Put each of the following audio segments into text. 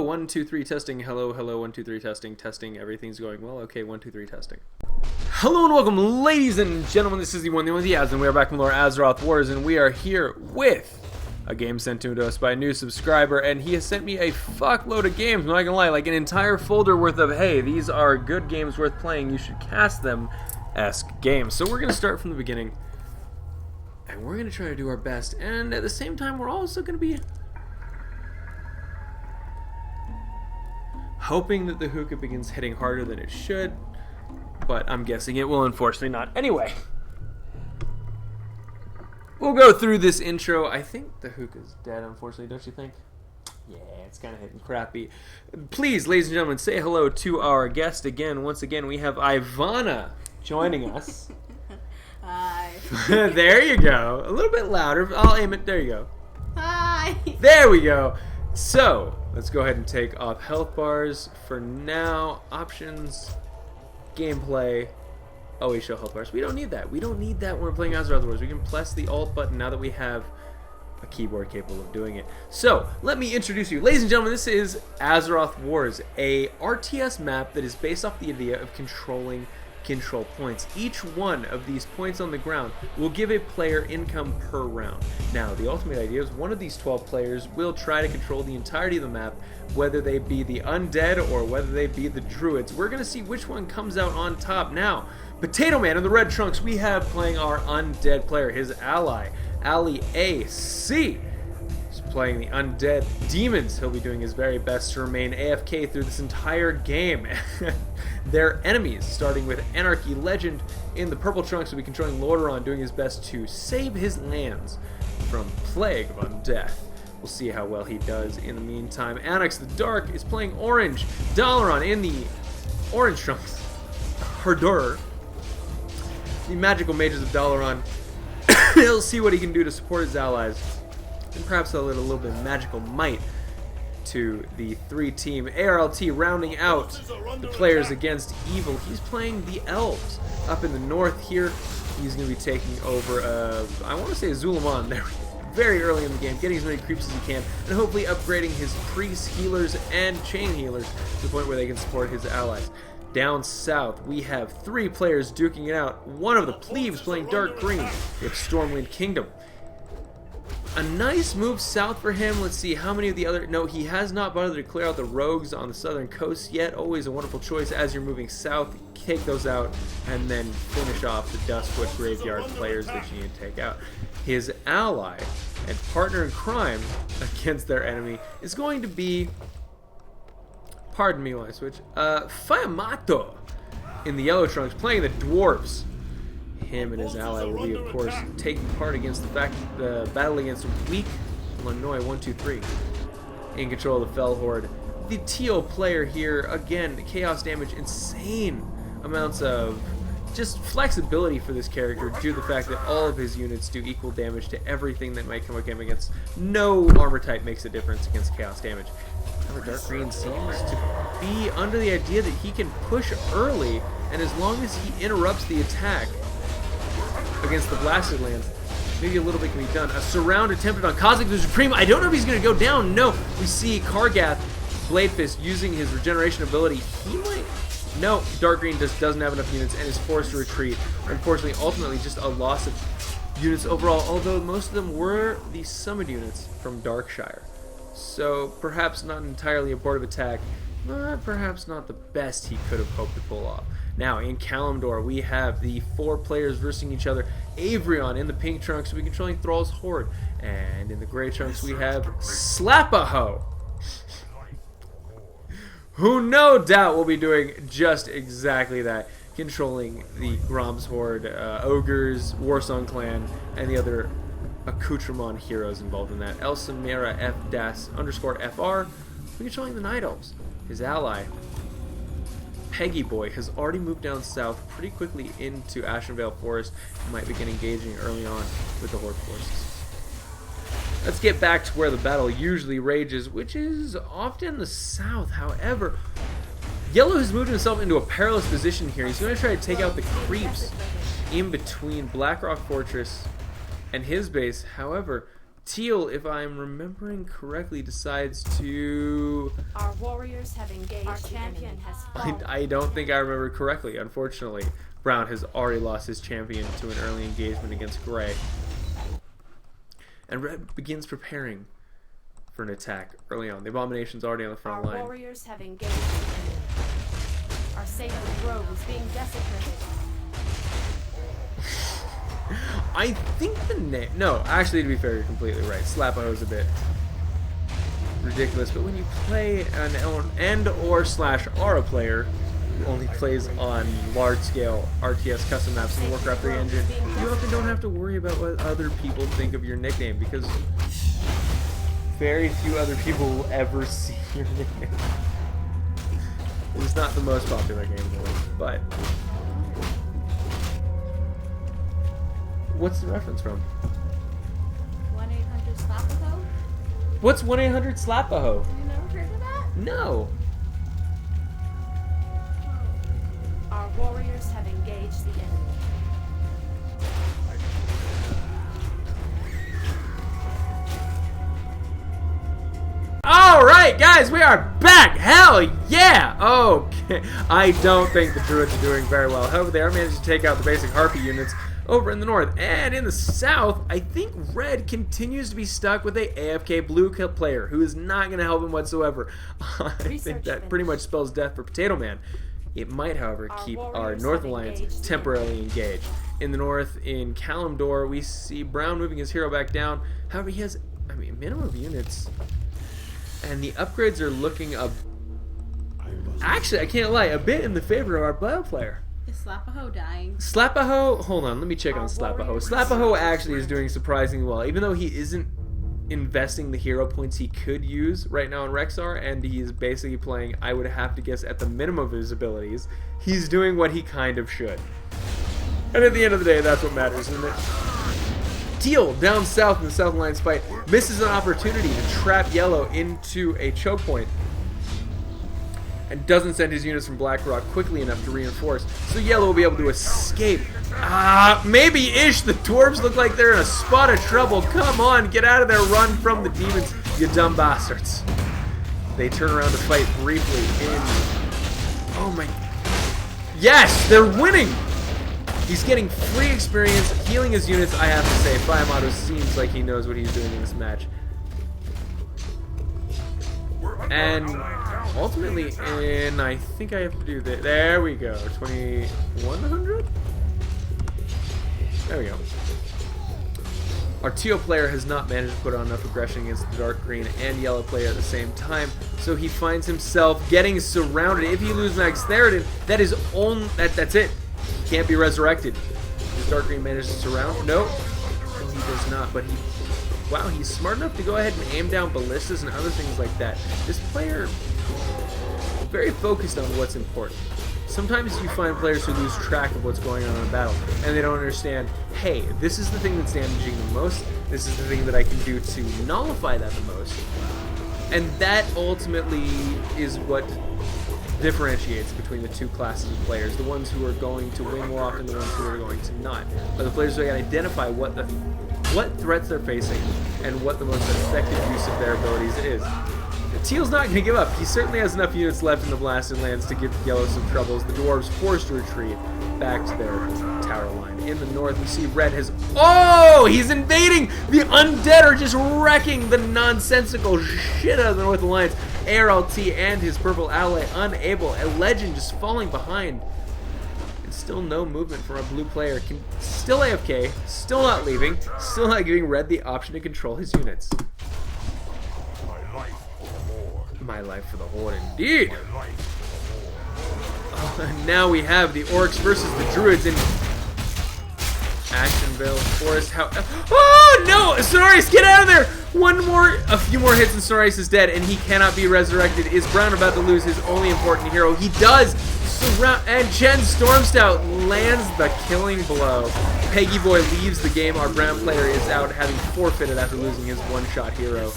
1, 2, 3 testing. Hello, hello, 1, 2, 3 testing. Testing. Everything's going well. Okay, 1, 2, 3 testing. Hello and welcome, ladies and gentlemen. This is the one, the only, the Az, and we are back from Lore Azeroth Wars, and we are here with a game sent to us by a new subscriber, and he has sent me a fuckload of games. I'm not gonna lie, like an entire folder worth of, hey, these are good games worth playing. You should cast them-esque games. So we're gonna start from the beginning, and we're gonna try to do our best. And at the same time, we're also gonna be hoping that the hookah begins hitting harder than it should, but I'm guessing it will, unfortunately not. Anyway, we'll go through this intro. I think the hookah's dead, unfortunately, don't you think? Yeah, it's kind of hitting crappy. Please, ladies and gentlemen, say hello to our guest again. Once again, we have Ivana joining us. Hi. There you go. A little bit louder. I'll aim it. There you go. Hi. There we go. So, let's go ahead and take off health bars for now. Options, gameplay. Always show health bars. We don't need that. We don't need that when we're playing Azeroth Wars. We can press the Alt button now that we have a keyboard capable of doing it. So, let me introduce you. Ladies and gentlemen, this is Azeroth Wars, a RTS map that is based off the idea of controlling control points. Each one of these points on the ground will give a player income per round. Now, the ultimate idea is one of these 12 players will try to control the entirety of the map, whether they be the undead or whether they be the druids. We're going to see which one comes out on top. Now, Potato Man in the red trunks, we have playing our undead player, his ally, Ali AC. He's playing the undead demons. He'll be doing his very best to remain AFK through this entire game. Their enemies, starting with Anarchy Legend in the purple trunks, will be controlling Lordaeron, doing his best to save his lands from plague of undeath. We'll see how well he does in the meantime. Annex the Dark is playing orange. Dalaran in the orange trunks. Herdur, the magical mages of Dalaran. He'll see what he can do to support his allies, and perhaps a little bit of magical might to the 3-team ARLT, rounding out the players against evil. He's playing the elves up in the north here. He's going to be taking over, I want to say Zulaman there very early in the game, getting as many creeps as he can, and hopefully upgrading his priests, healers, and chain healers to the point where they can support his allies. Down south, we have 3 players duking it out. One of the plebes playing dark green. We have Stormwind Kingdom. A nice move south for him. Let's see how many of the other... No, he has not bothered to clear out the rogues on the southern coast yet. Always a wonderful choice as you're moving south. Take those out and then finish off the Duskwood Graveyard players that you need to take out. His ally and partner in crime against their enemy is going to be... Pardon me while I switch. Fiamato in the yellow trunks playing the dwarves. Him and his ally will be, of course, taking part against the battle against weak Lanoy 123 in control of the Fell Horde. The teal player here, again, chaos damage, insane amounts of just flexibility for this character due to the fact that all of his units do equal damage to everything that might come against. No armor type makes a difference against chaos damage. However, Dark Green seems to be under the idea that he can push early, and as long as he interrupts the attack against the blasted lands, maybe a little bit can be done. A surround attempted on Cosmic the Supreme. I don't know if he's going to go down. No, we see Kargath, Bladefist, using his regeneration ability. He might... No, Dark Green just doesn't have enough units and is forced to retreat. Unfortunately, ultimately, just a loss of units overall, although most of them were the summoned units from Darkshire. So, perhaps not entirely a board of attack, but perhaps not the best he could have hoped to pull off. Now, in Kalimdor, we have the 4 players versing each other. Avrion in the pink trunks will be controlling Thrall's Horde. And in the gray trunks, we have Slapaho, who no doubt will be doing just exactly that, controlling the Grom's Horde, Ogres, Warsong Clan, and the other accoutrement heroes involved in that. Elsamira F-_FR will be controlling the Night Elves. His ally, Peggy Boy, has already moved down south pretty quickly into Ashenvale Forest and might begin engaging early on with the Horde forces. Let's get back to where the battle usually rages, which is often the south. However, Yellow has moved himself into a perilous position here. He's going to try to take out the creeps in between Blackrock Fortress and his base. However, Teal, if I'm remembering correctly, decides to engaged. Our champion has fallen. I don't think I remember correctly. Unfortunately, Brown has already lost his champion to an early engagement against Gray. And Red begins preparing for an attack early on. The Abomination's already on the front line. Our warriors have engaged the enemy. Our sacred grove is being desecrated. I think the name... No, actually, to be fair, you're completely right. Slapaho's a bit ridiculous, but when you play an and/or/Aura player who only plays on large-scale RTS custom maps in the Warcraft 3 engine, you often don't have to worry about what other people think of your nickname, because very few other people will ever see your nickname. It's not the most popular game in the world, but... What's the reference from? 1-800-SLAPAHO? What's 1-800-SLAPAHO? You never heard of that? No. Our warriors have engaged the enemy. Alright, guys, we are back! Hell yeah! Okay. I don't think the Druids are doing very well. However, they are managing to take out the basic Harpy units over in the north. And in the south, I think Red continues to be stuck with a AFK blue player who is not going to help him whatsoever. I think that pretty much spells death for Potato Man. It might, however, keep our North Alliance temporarily engaged. In the north, in Kalimdor, we see Brown moving his hero back down. However, he has, minimum of units. And the upgrades are looking up. Actually, I can't lie, a bit in the favor of our Bio player. Is Slapaho dying? Slapaho, hold on, let me check on Slapaho. Slapaho actually is doing surprisingly well, even though he isn't investing the hero points he could use right now in Rexar, and he's basically playing, I would have to guess, at the minimum of his abilities. He's doing what he kind of should. And at the end of the day, that's what matters, isn't it? Teal, down south in the South Alliance fight, misses an opportunity to trap Yellow into a choke point and doesn't send his units from Blackrock quickly enough to reinforce, so Yellow will be able to escape. Maybe-ish. The dwarves look like they're in a spot of trouble. Come on, get out of there, run from the demons, you dumb bastards. They turn around to fight briefly in... Oh my... Yes, they're winning! He's getting free experience, healing his units. I have to say, Fiamato seems like he knows what he's doing in this match. And ultimately, I think I have to do that. There we go. 2100? There we go. Our teal player has not managed to put on enough aggression against the dark green and yellow player at the same time, so he finds himself getting surrounded. If he loses Max Theridin, that is that's it. He can't be resurrected. Does dark green manage to surround? Nope. No, he does not, but he... Wow, he's smart enough to go ahead and aim down ballistas and other things like that. This player is very focused on what's important. Sometimes you find players who lose track of what's going on in a battle, and they don't understand, hey, this is the thing that's damaging the most, this is the thing that I can do to nullify that the most. And that ultimately is what differentiates between the two classes of players, the ones who are going to win more often, the ones who are going to not. But the players who can identify what threats they're facing and what the most effective use of their abilities is. Teal's not going to give up. He certainly has enough units left in the Blasted Lands to give Yellow some troubles. The dwarves forced to retreat back to their tower line. In the north, we see Red has... Oh! He's invading! The undead are just wrecking the nonsensical shit out of the North Alliance. ARLT and his purple ally unable. A legend just falling behind. And still no movement from a blue player. Still AFK. Still not leaving. Still not giving Red the option to control his units. My life for the Horde, indeed. And now we have the Orcs versus the Druids in Ashenvale Forest. Oh no! Sonoris, get out of there! A few more hits and Sonoris is dead, and he cannot be resurrected. Is Brown about to lose his only important hero? He does! And Chen Stormstout lands the killing blow. Peggy Boy leaves the game. Our Brown player is out, having forfeited after losing his one-shot hero.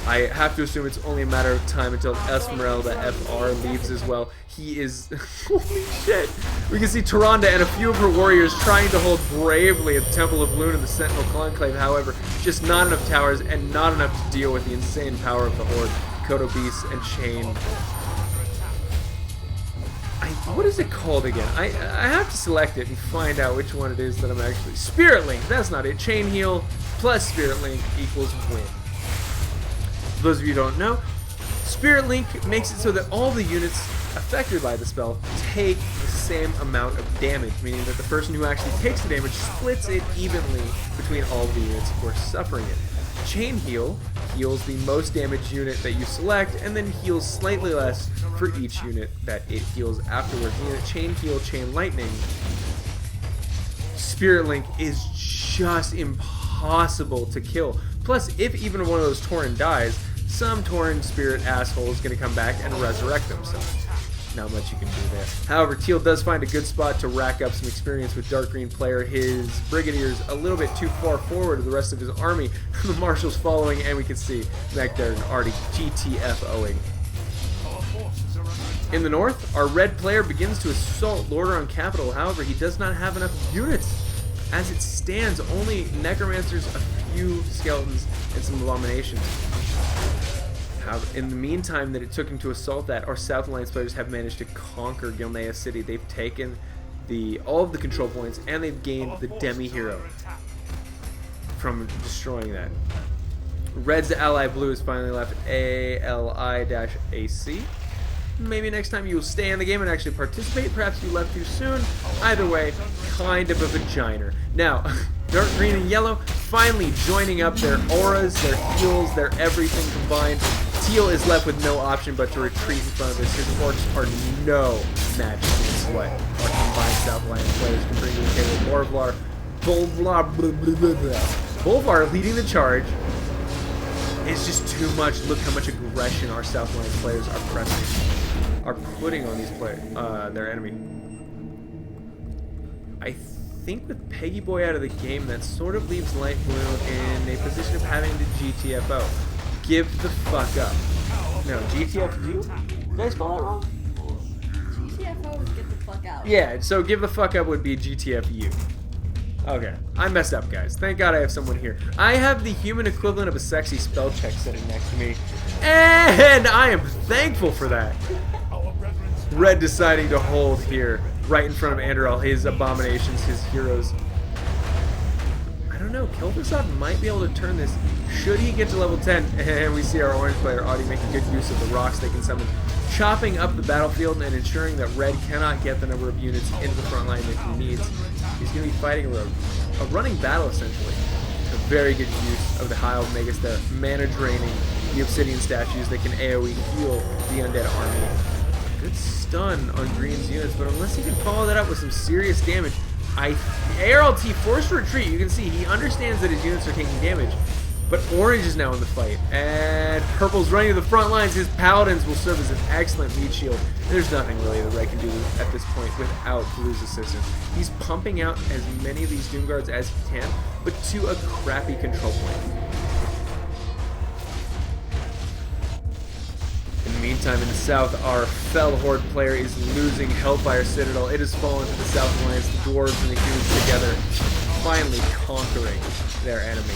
I have to assume it's only a matter of time until Esmeralda FR leaves as well. He is... Holy shit! We can see Tyrande and a few of her warriors trying to hold bravely at the Temple of Loon and the Sentinel Conclave. However, just not enough towers and not enough to deal with the insane power of the Horde. Kodo Beast and Chain. What is it called again? I have to select it and find out which one it is that I'm actually... Spirit Link! That's not it. Chain Heal plus Spirit Link equals win. For those of you who don't know, Spirit Link makes it so that all the units affected by the spell take the same amount of damage, meaning that the person who actually takes the damage splits it evenly between all of the units who are suffering it. Chain Heal heals the most damaged unit that you select, and then heals slightly less for each unit that it heals afterwards. Chain Heal, Chain Lightning. Spirit Link is just impossible to kill. Plus, if even one of those Tauren dies, some Tauren spirit asshole is going to come back and resurrect themselves. Not much you can do there. However, Teal does find a good spot to rack up some experience with Dark Green player. His Brigadier's a little bit too far forward of the rest of his army. The Marshal's following, and we can see MacDarren already GTFOing. In the north, our red player begins to assault Lordaeron Capital. However, he does not have enough units. As it stands, only Necromancers, a few Skeletons, and some Abominations. In the meantime that it took him to assault that, our South Alliance players have managed to conquer Gilneas City. They've taken all of the control points, and they've gained the Demi-Hero from destroying that. Red's ally Blue has finally left ALI-AC. Maybe next time you'll stay in the game and actually participate. Perhaps you left too soon. Either way, kind of a vagina. Now, Dark Green and Yellow finally joining up their auras, their heals, their everything combined. Teal is left with no option but to retreat in front of this. His orcs are no match against what our combined South Alliance players can bring to the table. Bolvar leading the charge is just too much. Look how much aggression our South Alliance players are putting on these their enemy. I think with Peggy Boy out of the game, that sort of leaves Light Blue in a position of having to GTFO. Give the fuck up. No, GTFU? Did I spell that wrong? GTFO is get the fuck out. Yeah, so give the fuck up would be GTFU. Okay, I messed up, guys. Thank God I have someone here. I have the human equivalent of a sexy spell check sitting next to me, and I am thankful for that. Red deciding to hold here, right in front of Andoril, his abominations, his heroes. I don't know, Kil'Thuzad might be able to turn this. Should he get to level 10, and we see our orange player Audie making good use of the rocks they can summon, chopping up the battlefield and ensuring that Red cannot get the number of units into the front line that he needs. He's going to be fighting a running battle, essentially. A very good use of the High Omegas there, mana draining the Obsidian statues that can AoE heal the undead army. Good stun on Green's units, but unless he can follow that up with some serious damage, ARLT forced retreat. You can see he understands that his units are taking damage, but Orange is now in the fight, and Purple's running to the front lines. His Paladins will serve as an excellent meat shield. There's nothing really that Red can do at this point without Blue's assistance. He's pumping out as many of these Doomguards as he can, but to a crappy control point. In the meantime, in the south, our Fell Horde player is losing Hellfire Citadel. It has fallen to the South Alliance, the Dwarves and the humans together, finally conquering their enemy.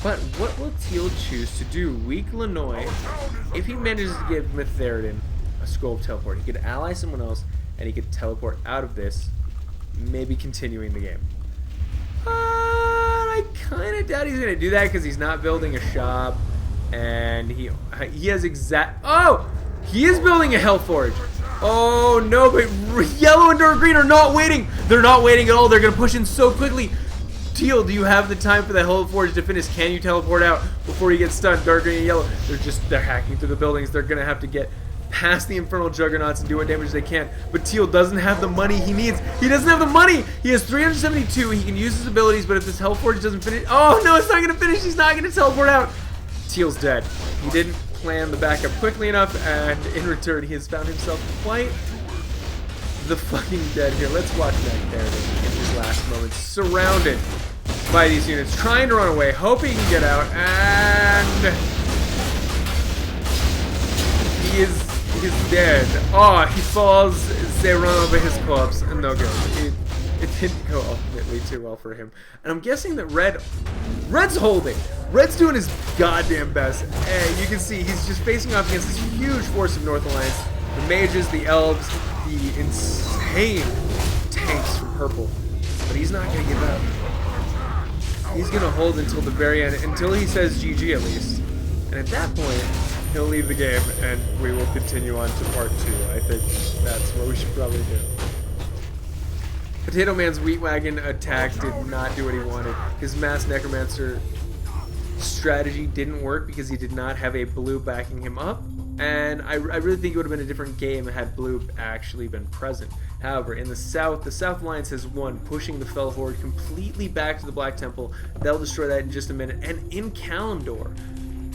But what will Teal choose to do? Weak Lanoy, if he manages to give Mytheridin a scroll of teleport, he could ally someone else, and he could teleport out of this, maybe continuing the game. I kind of doubt he's going to do that because he's not building a shop. And he has he is building a Hellforge. Oh no, but Yellow and Dark Green are not waiting. They're not waiting at all. They're going to push in so quickly. Teal, do you have the time for the Hellforge to finish? Can you teleport out before you get stunned? Dark Green and Yellow, they're hacking through the buildings. They're going to have to get past the Infernal Juggernauts and do what damage they can. But Teal doesn't have the money he needs. He doesn't have the money. He has 372. He can use his abilities, but if this Hellforge doesn't finish... Oh no, it's not going to finish. He's not going to teleport out. Teal's dead. He didn't plan the backup quickly enough, and in return, he has found himself quite the fucking dead here. Let's watch MacDarren in his last moments, surrounded by these units, trying to run away, hoping he can get out, and he's dead. Oh, he falls. They run over his corpse, and no good. It didn't go ultimately too well for him. And I'm guessing that Red's holding. Red's doing his goddamn best. And you can see he's just facing off against this huge force of North Alliance. The mages, the elves, the insane tanks from purple. But he's not going to give up. He's going to hold until the very end, until he says GG at least. And at that point, he'll leave the game and we will continue on to part 2. I think that's what we should probably do. Potato Man's Wheat Wagon attack did not do what he wanted. His Mass Necromancer strategy didn't work because he did not have a blue backing him up. And I really think it would have been a different game had blue actually been present. However, in the South Alliance has won, pushing the Fell Horde completely back to the Black Temple. They'll destroy that in just a minute. And in Kalimdor,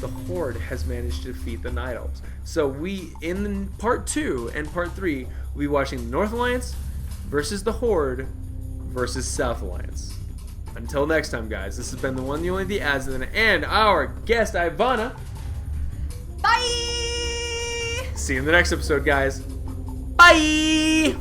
the Horde has managed to defeat the Night Elves. So we, in part 2 and part 3, we'll be watching the North Alliance versus the Horde versus South Alliance. Until next time, guys, this has been the one, the only, the Azothan, and our guest, Ivana. Bye! See you in the next episode, guys. Bye!